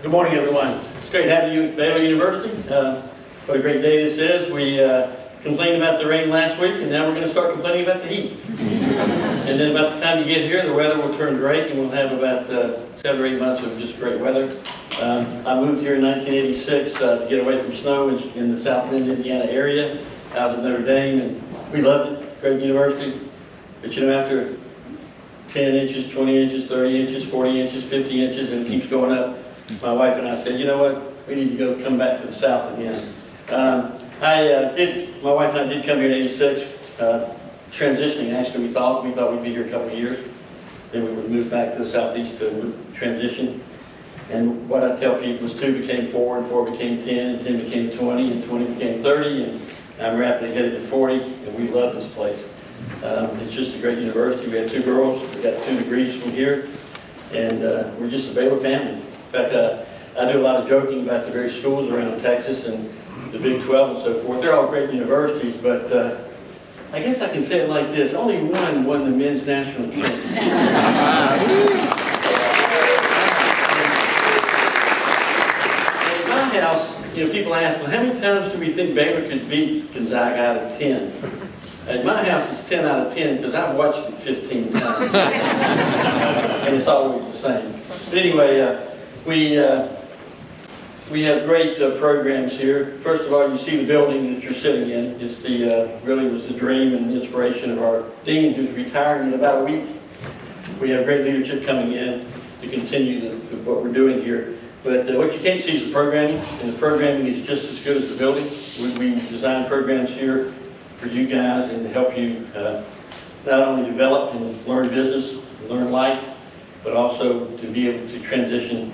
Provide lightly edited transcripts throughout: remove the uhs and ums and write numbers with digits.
Good morning, everyone. It's great having you at Baylor University. What a great day this is. We complained about the rain last week, and now we're going to start complaining about the heat. And then about the time you get here, the weather will turn great, and we'll have about 7 or 8 months of just great weather. I moved here in 1986 to get away from snow in the South Bend, Indiana area, out of Notre Dame, and we loved it. Great university. But you know, after 10 inches, 20 inches, 30 inches, 40 inches, 50 inches, and it keeps going up, my wife and I said, you know what, we need to come back to the South again. My wife and I did come here in 86, transitioning actually. We thought we'd be here a couple of years. Then we would move back to the Southeast to transition. And what I tell people is 2 became 4, and 4 became 10, and 10 became 20, and 20 became 30, and I'm rapidly headed to 40, and we love this place. It's just a great university. We have 2 girls. We got 2 degrees from here, and we're just a Baylor family. In fact, I do a lot of joking about the various schools around Texas and the Big 12 and so forth. They're all great universities, but I guess I can say it like this. Only one won the men's national championship. In my house, you know, people ask, well, how many times do we think Baylor could beat Gonzaga out of 10? At my house, it's 10 out of 10 because I've watched it 15 times. And it's always the same. But anyway, we have great programs here. First of all, you see the building that you're sitting in. It's really was the dream and the inspiration of our dean, who's retiring in about a week. We have great leadership coming in to continue what we're doing here. But what you can't see is the programming, and the programming is just as good as the building. We design programs here for you guys and to help you not only develop and learn business, and learn life, but also to be able to transition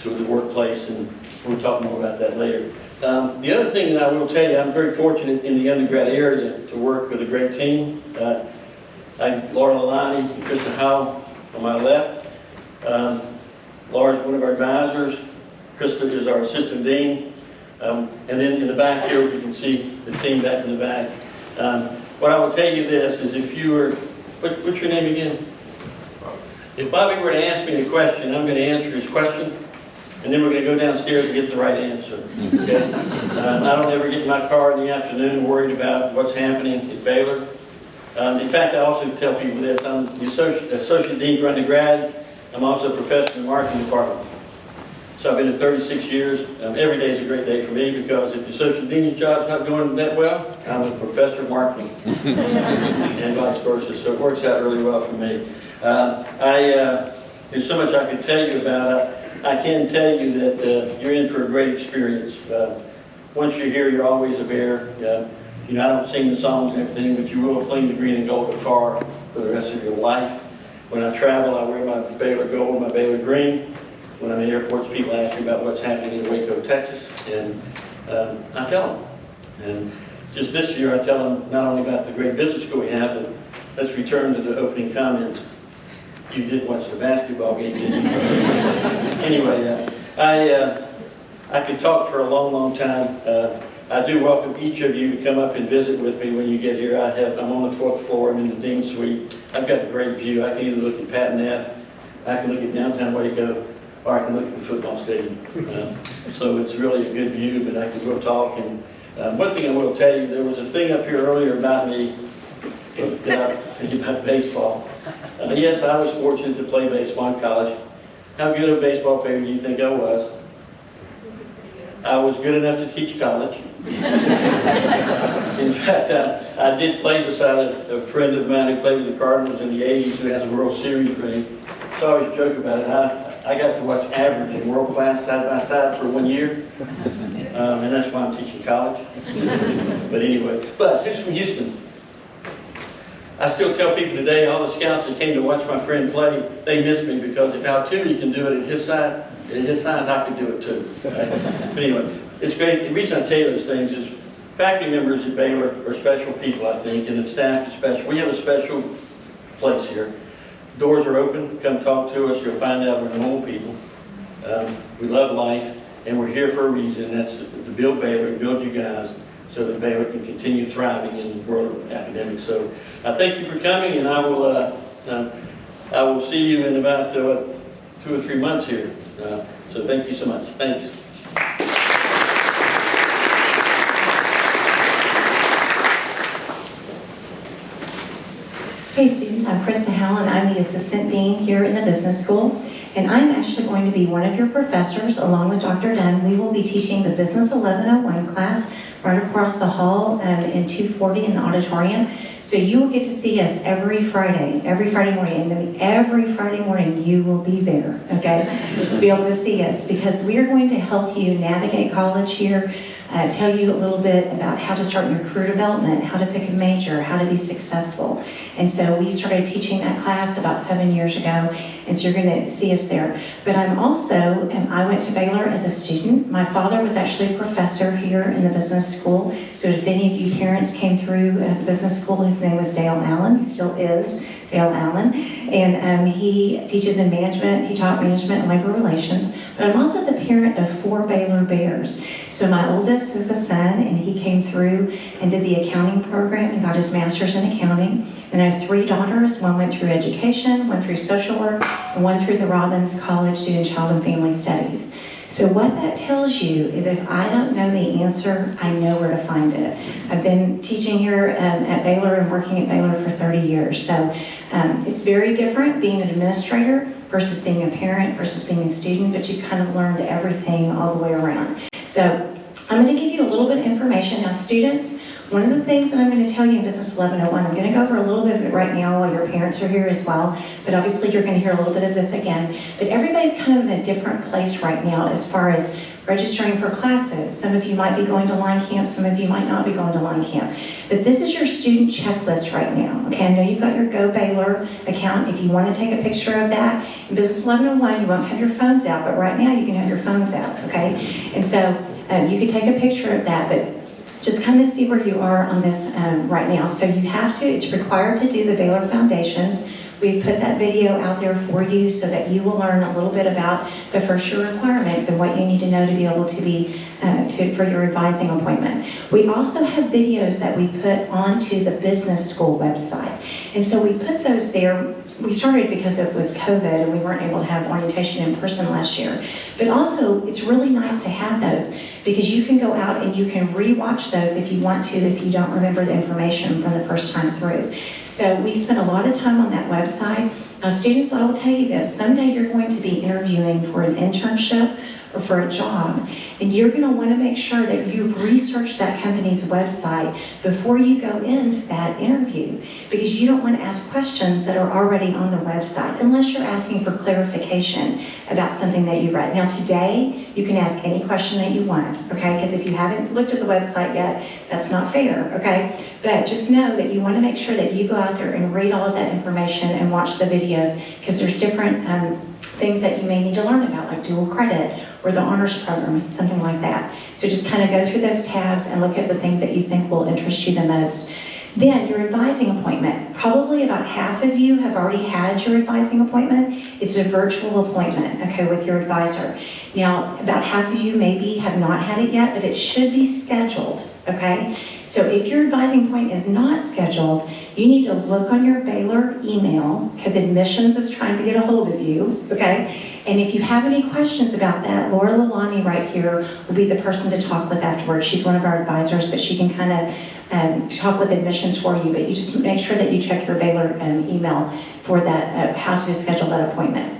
to the workplace, and we'll talk more about that later. The other thing that I will tell you, I'm very fortunate in the undergrad area to work with a great team. Laura Lalani and Krista Howell on my left. Laura's one of our advisors. Krista is our assistant dean. And then in the back here, you can see the team back in the back. What I will tell you this is if you were, what's your name again? If Bobby were to ask me a question, I'm going to answer his question, and then we're going to go downstairs and get the right answer. Okay? I don't ever get in my car in the afternoon worried about what's happening at Baylor. In fact, I also tell people this. I'm the associate dean for undergrad. I'm also a professor in the marketing department. So I've been here 36 years. Every day is a great day for me because if the associate dean's job's not going that well, I'm a professor of marketing, and vice versa. So it works out really well for me. There's so much I could tell you about. I can tell you that you're in for a great experience. Once you're here, you're always a bear. You know, I don't sing the songs and everything, but you will cling the green and gold car for the rest of your life. When I travel, I wear my Baylor gold, my Baylor green. When I'm in airports, people ask me about what's happening in Waco, Texas, and I tell them. And just this year, I tell them not only about the great business school we have, but let's return to the opening comments. You did watch the basketball game, didn't you? Anyway, I could talk for a long, long time. I do welcome each of you to come up and visit with me when you get here. I'm on the 4th floor. I'm in the Dean's Suite. I've got a great view. I can either look at Patton Ave, I can look at downtown Waco, or I can look at the football stadium. So it's really a good view, but I can go talk. And one thing I will tell you, there was a thing up here earlier about me, about baseball. Yes, I was fortunate to play baseball in college. How good a baseball player do you think I was? I was good enough to teach college. In fact, I did play beside a friend of mine who played with the Cardinals in the 80s who has a World Series ring. So I always joke about it. I got to watch average and world class side by side for 1 year. And that's why I'm teaching college. But anyway, who's from Houston? I still tell people today, all the scouts that came to watch my friend play, they miss me because if Altuve can do it at his size, I can do it too. Right? But anyway, it's great. The reason I tell you those things is faculty members at Baylor are special people, I think, and the staff is special. We have a special place here. Doors are open. Come talk to us. You'll find out we're normal people. We love life, and we're here for a reason. That's to build Baylor, build you guys, so that Baylor can continue thriving in the world of academics. So I thank you for coming, and I will see you in about 2 or 3 months here. So So thank you so much. Thanks. Hey students, I'm Krista Howland. I'm the Assistant Dean here in the Business School, and I'm actually going to be one of your professors along with Dr. Dunn. We will be teaching the Business 1101 class right across the hall in 240 in the auditorium. So you will get to see us every Friday morning, and then every Friday morning you will be there, okay, to be able to see us, because we are going to help you navigate college here, tell you a little bit about how to start your career development, how to pick a major, how to be successful. And so we started teaching that class about 7 years ago, and so you're going to see us there. But I'm also, I went to Baylor as a student. My father was actually a professor here in the business school, so if any of you parents came through the business school, his name was Dale Allen. He still is Dale Allen, and he teaches in management. He taught management and labor relations. But I'm also the parent of 4 Baylor Bears. So my oldest is a son, and he came through and did the accounting program and got his master's in accounting. And I have 3 daughters. One went through education, one through social work, and one through the Robbins College doing child and family studies. So what that tells you is if I don't know the answer, I know where to find it. I've been teaching here at Baylor and working at Baylor for 30 years. So it's very different being an administrator versus being a parent versus being a student, but you kind of learned everything all the way around. So I'm going to give you a little bit of information. Now students, one of the things that I'm going to tell you in Business 1101, I'm going to go over a little bit of it right now while your parents are here as well, but obviously you're going to hear a little bit of this again. But everybody's kind of in a different place right now as far as registering for classes. Some of you might be going to line camp, some of you might not be going to line camp. But this is your student checklist right now. Okay, I know you've got your Go Baylor account. If you want to take a picture of that, in Business 1101 you won't have your phones out, but right now you can have your phones out, okay? And so you can take a picture of that, but just kind of see where you are on this right now. So you have to, it's required to do the Baylor Foundations. We've put that video out there for you so that you will learn a little bit about the first year requirements and what you need to know to be able to be, for your advising appointment. We also have videos that we put onto the business school website. And so we put those there. We started because it was COVID and we weren't able to have orientation in person last year. But also, it's really nice to have those because you can go out and you can re-watch those if you want to, if you don't remember the information from the first time through. So we spent a lot of time on that website. Now students, I will tell you this, someday you're going to be interviewing for an internship or for a job, and you're going to want to make sure that you've researched that company's website before you go into that interview, because you don't want to ask questions that are already on the website unless you're asking for clarification about something that you read. Now today, you can ask any question that you want, okay? Because if you haven't looked at the website yet, that's not fair, okay? But just know that you want to make sure that you go out there and read all of that information and watch the videos, because there's different things that you may need to learn about, like dual credit or the honors program, something like that. So just kind of go through those tabs and look at the things that you think will interest you the most. Then your advising appointment. Probably about half of you have already had your advising appointment. It's a virtual appointment, okay, with your advisor. Now, about half of you maybe have not had it yet, but it should be scheduled, okay? So if your advising appointment is not scheduled, you need to look on your Baylor email, because admissions is trying to get a hold of you, okay? And if you have any questions about that, Laura Lalani right here will be the person to talk with afterwards. She's one of our advisors, but she can kind of talk with admissions for you, but you just make sure that you check your Baylor email for that, how to schedule that appointment.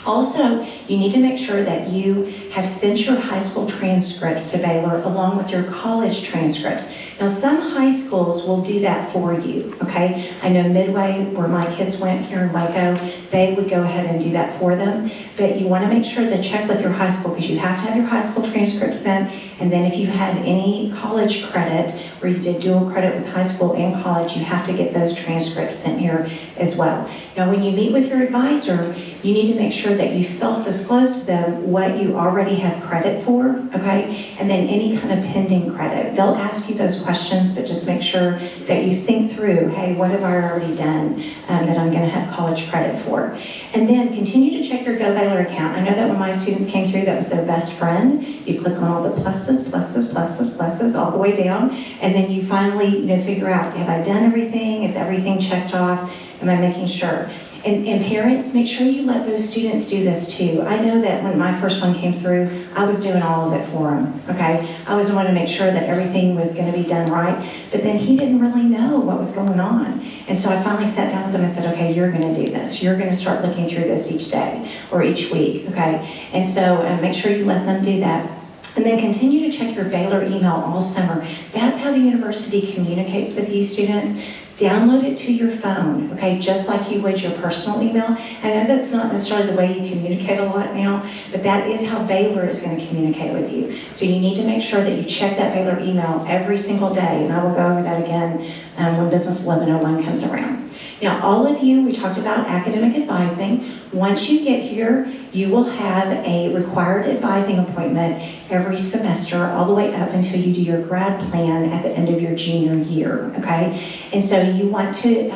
Also, you need to make sure that you have sent your high school transcripts to Baylor along with your college transcripts. Now, some high schools will do that for you, okay? I know Midway, where my kids went here in Waco, they would go ahead and do that for them. But you want to make sure to check with your high school, because you have to have your high school transcripts sent, and then if you had any college credit, where you did dual credit with high school and college, you have to get those transcripts sent here as well. Now, when you meet with your advisor, you need to make sure that you self-disclose to them what you already have credit for, okay? And then any kind of pending credit. They'll ask you those questions, but just make sure that you think through, hey, what have I already done that I'm gonna have college credit for? And then continue to check your Go Baylor account. I know that when my students came through, that was their best friend. You click on all the pluses, pluses, pluses, pluses, all the way down, and then you finally, figure out, have I done everything? Is everything checked off? Am I making sure? And parents, make sure you let those students do this too. I know that when my first one came through, I was doing all of it for him, okay? I was wanting to make sure that everything was gonna be done right, but then he didn't really know what was going on. And so I finally sat down with him and said, okay, you're gonna do this. You're gonna start looking through this each day or each week, okay? And so make sure you let them do that. And then continue to check your Baylor email all summer. That's how the university communicates with you students. Download it to your phone, okay, just like you would your personal email. I know that's not necessarily the way you communicate a lot now, but that is how Baylor is going to communicate with you. So you need to make sure that you check that Baylor email every single day, and I will go over that again when Business 1101 comes around. Now, all of you, we talked about academic advising. Once you get here, you will have a required advising appointment every semester, all the way up until you do your grad plan at the end of your junior year, okay? And so you want to,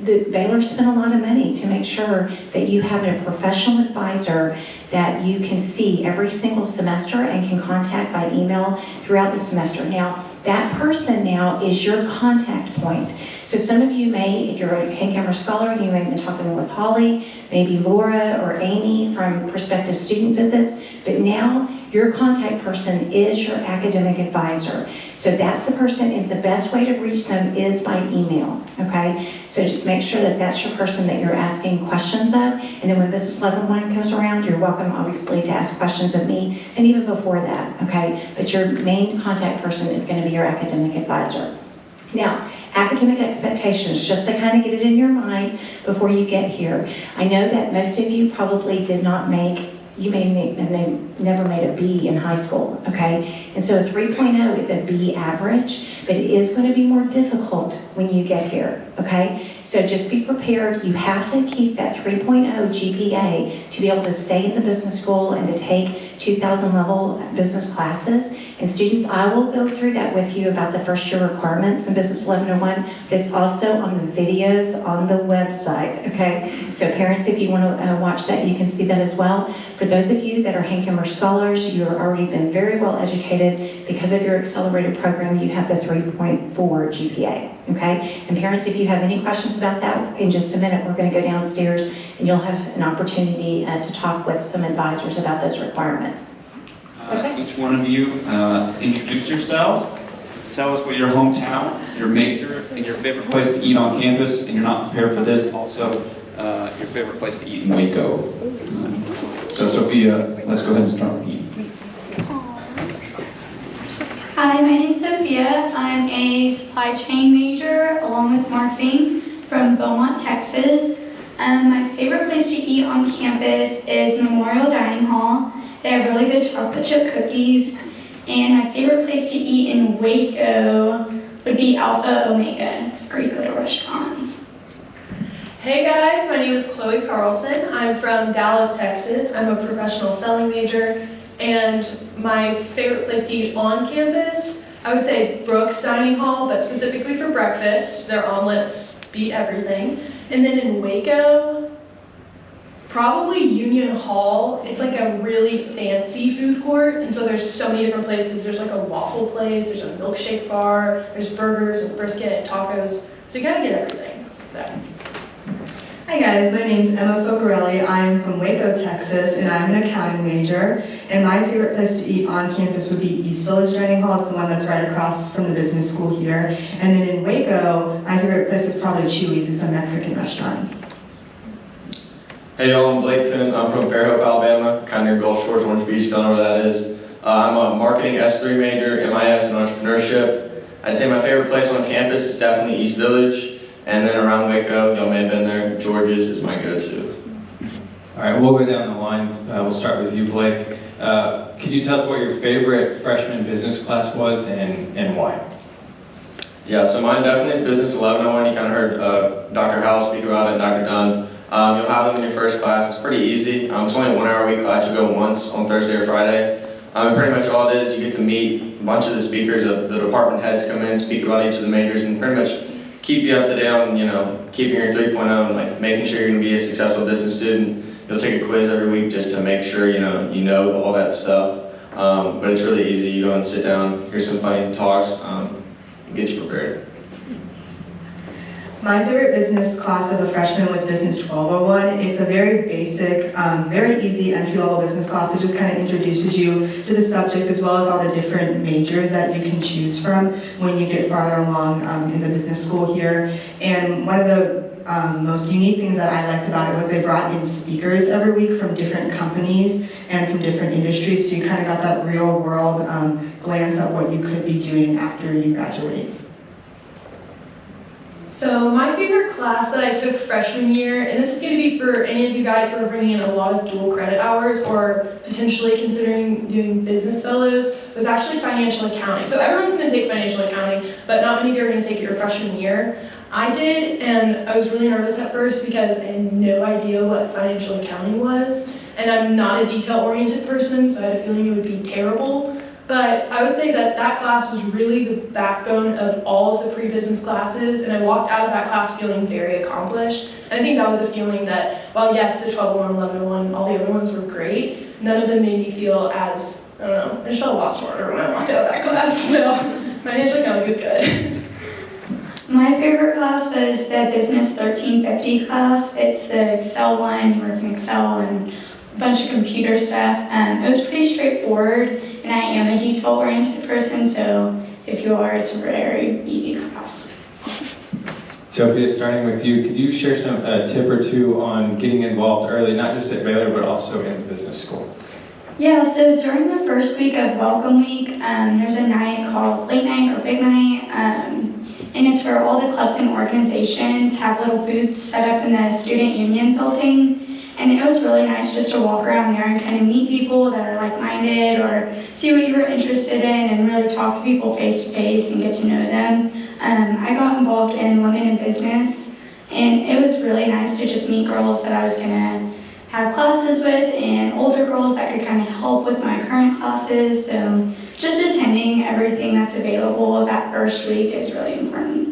Baylor spent a lot of money to make sure that you have a professional advisor that you can see every single semester and can contact by email throughout the semester. Now, that person now is your contact point. So some of you may, if you're a Hankamer scholar, you may have been talking with Holly, maybe Laura or Amy from prospective student visits, but now your contact person is your academic advisor. So that's the person, and the best way to reach them is by email, okay? So just make sure that that's your person that you're asking questions of, and then when Business 1101 comes around, you're welcome, obviously, to ask questions of me, and even before that, okay? But your main contact person is going to be your academic advisor. Now, academic expectations, just to kind of get it in your mind before you get here. I know that most of you probably did not make, you may never made a B in high school, okay? And so a 3.0 is a B average, but it is going to be more difficult when you get here, okay? So just be prepared. You have to keep that 3.0 GPA to be able to stay in the business school and to take 2000 level business classes. And students, I will go through that with you about the first year requirements in Business 1101, but it's also on the videos on the website, okay? So parents, if you want to watch that, you can see that as well. For those of you that are Hankamer scholars, you've already been very well educated. Because of your accelerated program, you have the 3.4 GPA, okay? And parents, if you have any questions about that, in just a minute, we're going to go downstairs and you'll have an opportunity to talk with some advisors about those requirements. Okay. Each one of you introduce yourselves. Tell us what your hometown, your major, and your favorite place to eat on campus. And you're not prepared for this, also your favorite place to eat in Waco. So Sophia, let's go ahead and start with you. Hi, my name's Sophia. I'm a supply chain major along with marketing from Beaumont, Texas. My favorite place to eat on campus is Memorial Dining Hall. They have really good chocolate chip cookies. And my favorite place to eat in Waco would be Alpha Omega. It's a great little restaurant. Hey guys, my name is Chloe Carlson. I'm from Dallas, Texas. I'm a professional selling major, and my favorite place to eat on campus, I would say Brooks Dining Hall, but specifically for breakfast. Their omelets beat everything. And then in Waco, probably Union Hall. It's like a really fancy food court, and so there's so many different places. There's like a waffle place, there's a milkshake bar, there's burgers and brisket and tacos. So you kind of get everything. So. Hi guys, my name is Emma Focarelli. I'm from Waco, Texas, and I'm an accounting major. And my favorite place to eat on campus would be East Village Dining Hall. It's the one that's right across from the business school here. And then in Waco, my favorite place is probably Chewy's. It's a Mexican restaurant. Hey y'all, I'm Blake Finn. I'm from Fairhope, Alabama, kind of near Gulf Shores, Orange Beach, if y'all know where that is. I'm a marketing S3 major, MIS in entrepreneurship. I'd say my favorite place on campus is definitely East Village. And then around Waco, y'all may have been there, George's is my go-to. All right, we'll go down the line. We'll start with you, Blake. Could you tell us what your favorite freshman business class was and why? Yeah, so mine definitely is Business 1101. You kind of heard Dr. Howell speak about it, and Dr. Dunn. You'll have them in your first class. It's pretty easy. It's only a 1 hour a week class. You go once on Thursday or Friday. Pretty much all it is, you get to meet a bunch of the speakers. The department heads come in, speak about each of the majors, and pretty much keep you up to date on, keeping your 3.0 and like making sure you're going to be a successful business student. You'll take a quiz every week just to make sure you know all that stuff. But it's really easy. You go and sit down, hear some funny talks, get you prepared. My favorite business class as a freshman was Business 1201. It's a very basic, very easy entry-level business class. It just kind of introduces you to the subject as well as all the different majors that you can choose from when you get farther along in the business school here. And one of the most unique things that I liked about it was they brought in speakers every week from different companies and from different industries, so you kind of got that real world glance at what you could be doing after you graduate. So my favorite class that I took freshman year, and this is going to be for any of you guys who are bringing in a lot of dual credit hours or potentially considering doing business fellows, was actually financial accounting. So everyone's going to take financial accounting, but not many of you are going to take it your freshman year. I did, and I was really nervous at first because I had no idea what financial accounting was, and I'm not a detail-oriented person, so I had a feeling it would be terrible. But I would say that that class was really the backbone of all of the pre-business classes, and I walked out of that class feeling very accomplished. And I think that was a feeling that, while yes, the 1201, 1101, all the other ones were great, none of them made me feel as, I don't know, I just felt a lot smarter when I walked out of that class. So financial accounting is good. My favorite class was the Business 1350 class. It's the Excel one, work in Excel and a bunch of computer stuff. It was pretty straightforward, and I am a detail-oriented person, so if you are, it's a very easy class. Sophia, starting with you, could you share some tip or two on getting involved early, not just at Baylor, but also in the business school? Yeah, so during the first week of Welcome Week, there's a night called Late Night or Big Night, and it's where all the clubs and organizations have little booths set up in the student union building. And it was really nice just to walk around there and kind of meet people that are like-minded or see what you were interested in and really talk to people face-to-face and get to know them. I got involved in Women in Business, and it was really nice to just meet girls that I was going to have classes with and older girls that could kind of help with my current classes. So just attending everything that's available that first week is really important.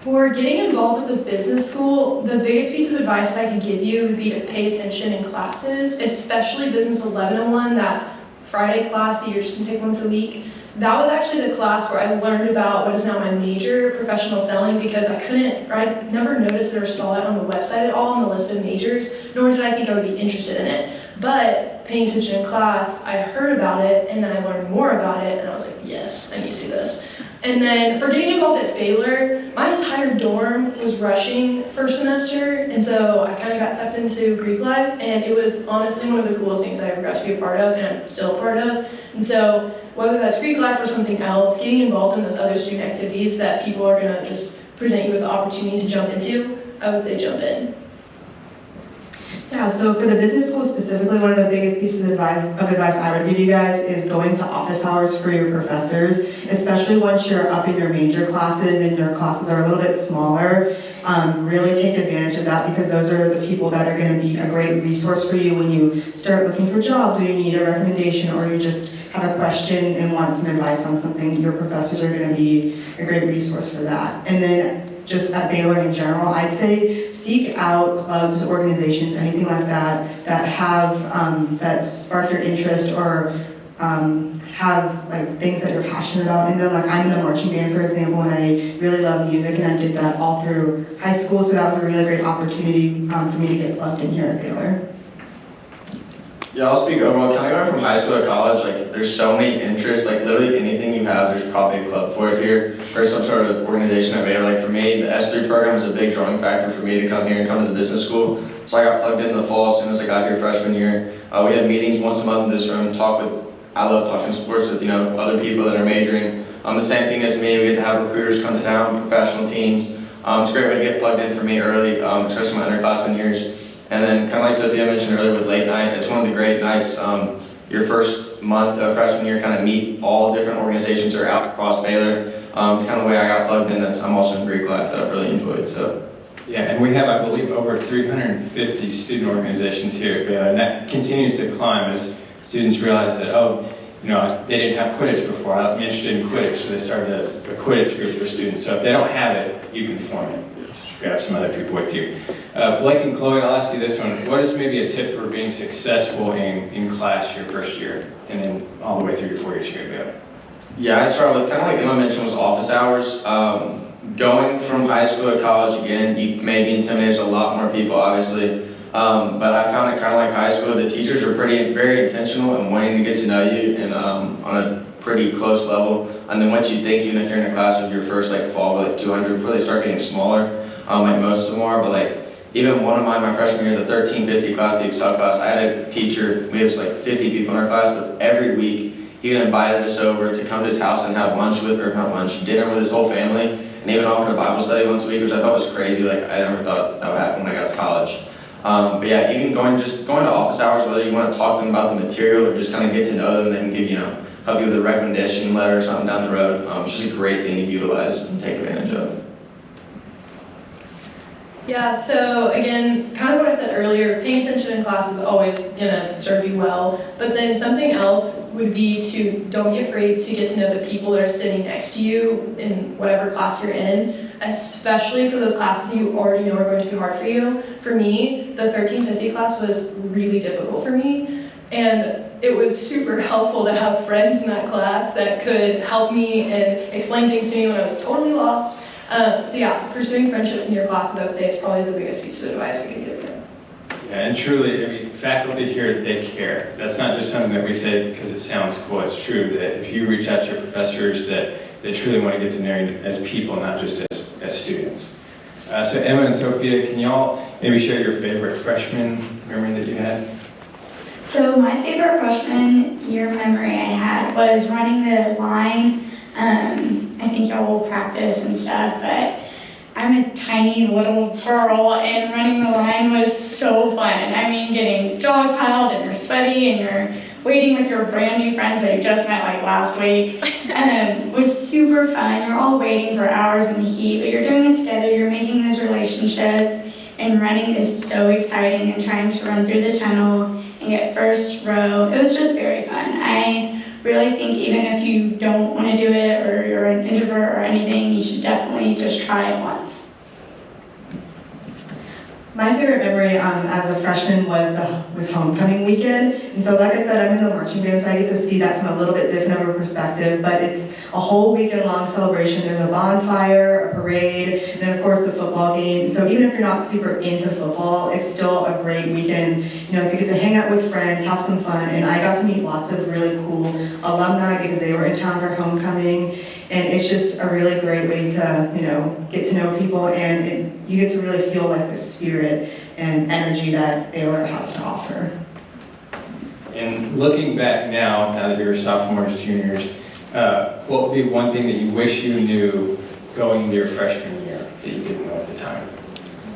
For getting involved with the business school, the biggest piece of advice that I could give you would be to pay attention in classes, especially Business 1101, that Friday class that you're just going to take once a week. That was actually the class where I learned about what is now my major, professional selling, because I never noticed it or saw it on the website at all on the list of majors, nor did I think I would be interested in it. But paying attention in class, I heard about it, and then I learned more about it, and I was like, yes, I need to do this. And then for getting involved at Baylor, my entire dorm was rushing first semester, and so I kind of got sucked into Greek life, and it was honestly one of the coolest things I ever got to be a part of, and I'm still a part of. And so whether that's Greek life or something else, getting involved in those other student activities that people are going to just present you with the opportunity to jump into, I would say jump in. Yeah, so for the business school specifically, one of the biggest pieces of advice I would give you guys is going to office hours for your professors, especially once you're up in your major classes and your classes are a little bit smaller. Really take advantage of that, because those are the people that are going to be a great resource for you when you start looking for jobs, or you need a recommendation, or you just have a question and want some advice on something. Your professors are going to be a great resource for that. And then just at Baylor in general, I'd say seek out clubs, organizations, anything like that, that have, that spark your interest or have like things that you're passionate about in them. Like I'm in the marching band, for example, and I really love music, and I did that all through high school, so that was a really great opportunity for me to get plugged in here at Baylor. Yeah, I'll speak overall. Kind of going from high school to college, like there's so many interests, like literally anything you have, there's probably a club for it here, or some sort of organization at Baylor. Like for me, the S3 program was a big drawing factor for me to come here and come to the business school. So I got plugged in the fall as soon as I got here freshman year. We had meetings once a month in this room, I love talking sports with, other people that are majoring. The same thing as me, we get to have recruiters come to town, professional teams. It's a great way to get plugged in for me early, especially my underclassmen years. And then, kind of like Sophia mentioned earlier with late night, it's one of the great nights. Your first month of freshman year, kind of meet all different organizations that are out across Baylor. It's kind of the way I got plugged in. I'm also in Greek life that I've really enjoyed. So. Yeah, and we have, I believe, over 350 student organizations here at Baylor, and that continues to climb as students realize that, they didn't have Quidditch before. I'm interested in Quidditch, so they started a Quidditch group for students. So if they don't have it, you can form it. Grab some other people with you. Blake and Chloe, I'll ask you this one. What is maybe a tip for being successful in class your first year, and then all the way through your 4 years here at Baylor? Yeah, I'd start with, kind of like Emma mentioned, was office hours. going from high school to college again, you may be intimidated to a lot more people, obviously. But I found it kind of like high school. The teachers are very intentional and wanting to get to know you and on a pretty close level. And then what you think, even if you're in a class of your first like fall with like 200, before they start getting smaller, like most of them are. But like even one of mine, my freshman year, the 1350 class, the Excel class, I had a teacher, we have like 50 people in our class, but every week he invited us over to come to his house and have lunch with, or not lunch, dinner with his whole family, and even offered a Bible study once a week, which I thought was crazy. Like I never thought that would happen when I got to college. But yeah, even going to office hours, whether you want to talk to them about the material or just kind of get to know them, they can give help you with a recommendation letter or something down the road. It's just a great thing to utilize and take advantage of. Yeah, so again, kind of what I said earlier, paying attention in class is always gonna serve you well, but then something else would be to don't be afraid to get to know the people that are sitting next to you in whatever class you're in, especially for those classes that you already know are going to be hard for you. For me, the 1350 class was really difficult for me, and it was super helpful to have friends in that class that could help me and explain things to me when I was totally lost. So yeah, pursuing friendships in your classes, I would say, is probably the biggest piece of advice I could give you. Yeah, and truly, I mean, faculty here, they care. That's not just something that we say because it sounds cool. It's true that if you reach out to your professors, that they truly want to get to know you as people, not just as students. So Emma and Sophia, can y'all maybe share your favorite freshman memory that you had? So my favorite freshman year memory I had was running the line. I think y'all will practice and stuff, but I'm a tiny little girl and running the line was so fun. I mean, getting dogpiled and you're sweaty and you're waiting with your brand new friends that you just met like last week was super fun. You're all waiting for hours in the heat, but you're doing it together, you're making those relationships, and running is so exciting, and trying to run through the tunnel and get first row. It was just very fun. I really think even if you don't want to do it or you're an introvert or anything, you should definitely just try it once. My favorite memory as a freshman was homecoming weekend. And so like I said, I'm in the marching band, so I get to see that from a little bit different of a perspective, but it's a whole weekend long celebration. There's a bonfire, a parade, and then of course the football game. So even if you're not super into football, it's still a great weekend, to get to hang out with friends, have some fun. And I got to meet lots of really cool alumni because they were in town for homecoming. And it's just a really great way to, get to know people, and you get to really feel like the spirit and energy that Baylor has to offer. And looking back now that you're sophomores, juniors, what would be one thing that you wish you knew going into your freshman year that you didn't know at the time?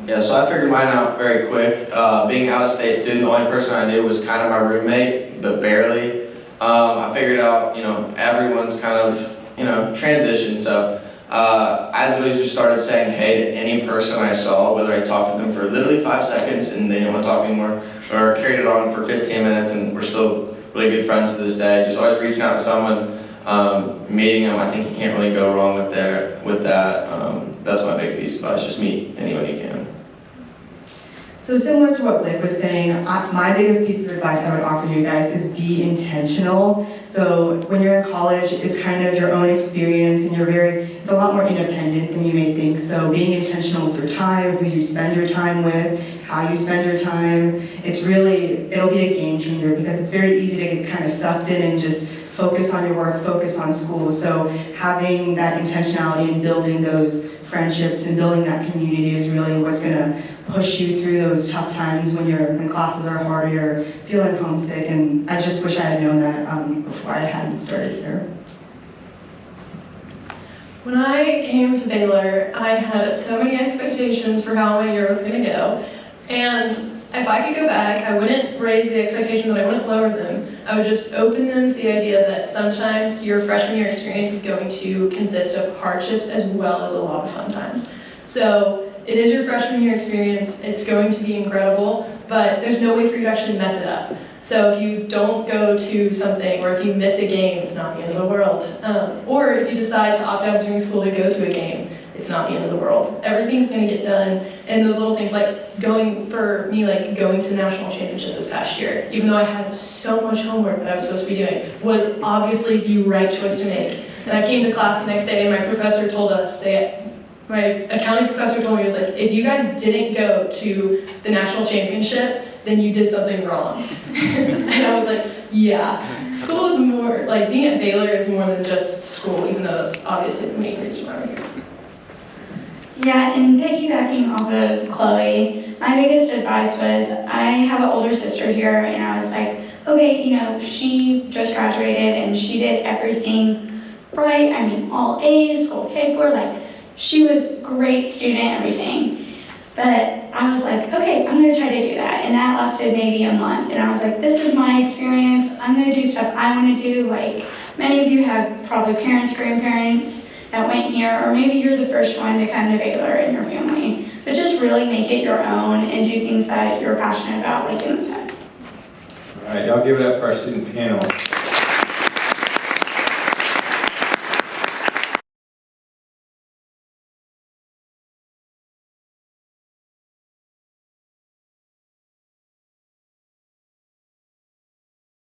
Yeah, so I figured mine out very quick. Being out-of-state student, the only person I knew was kind of my roommate, but barely. I figured out, everyone's kind of, transition. So I literally just started saying hey to any person I saw, whether I talked to them for literally 5 seconds and they didn't want to talk anymore, or carried it on for 15 minutes and we're still really good friends to this day. Just always reaching out to someone, meeting them. I think you can't really go wrong with that. That's my big piece of advice. Just meet anyone you can. So similar to what Blake was saying, my biggest piece of advice I would offer you guys is be intentional. So when you're in college, it's kind of your own experience, and it's a lot more independent than you may think. So being intentional with your time, who you spend your time with, how you spend your time, it'll be a game changer, because it's very easy to get kind of sucked in and just focus on your work, focus on school. So having that intentionality and building those friendships and building that community is really what's going to push you through those tough times when classes are hard or you're feeling homesick. And I just wish I had known that before I hadn't started here. When I came to Baylor, I had so many expectations for how my year was going to go, and if I could go back, I wouldn't raise the expectations and I wouldn't lower them. I would just open them to the idea that sometimes your freshman year experience is going to consist of hardships as well as a lot of fun times. So it is your freshman year experience, it's going to be incredible, but there's no way for you to actually mess it up. So if you don't go to something, or if you miss a game, it's not the end of the world. Or if you decide to opt out during school to go to a game, it's not the end of the world. Everything's going to get done, and those little things like going to the national championship this past year, even though I had so much homework that I was supposed to be doing, was obviously the right choice to make. And I came to class the next day and my professor told us that my accounting professor told me, he was like, if you guys didn't go to the national championship, then you did something wrong. And I was like, yeah, school is more, like being at Baylor is more than just school, even though that's obviously the main reason why we're here. Yeah, and piggybacking off of Chloe, my biggest advice was I have an older sister here, and I was like, okay, you know, she just graduated and she did everything right. I mean, all A's, school paid for, like, she was a great student, everything. But I was like, okay, I'm gonna try to do that. And that lasted maybe a month. And I was like, this is my experience. I'm gonna do stuff I wanna do. Like, many of you have probably parents, grandparents that went here, or maybe you're the first one to come to Baylor in your family. But just really make it your own and do things that you're passionate about, like Emma said. All right, y'all give it up for our student panel.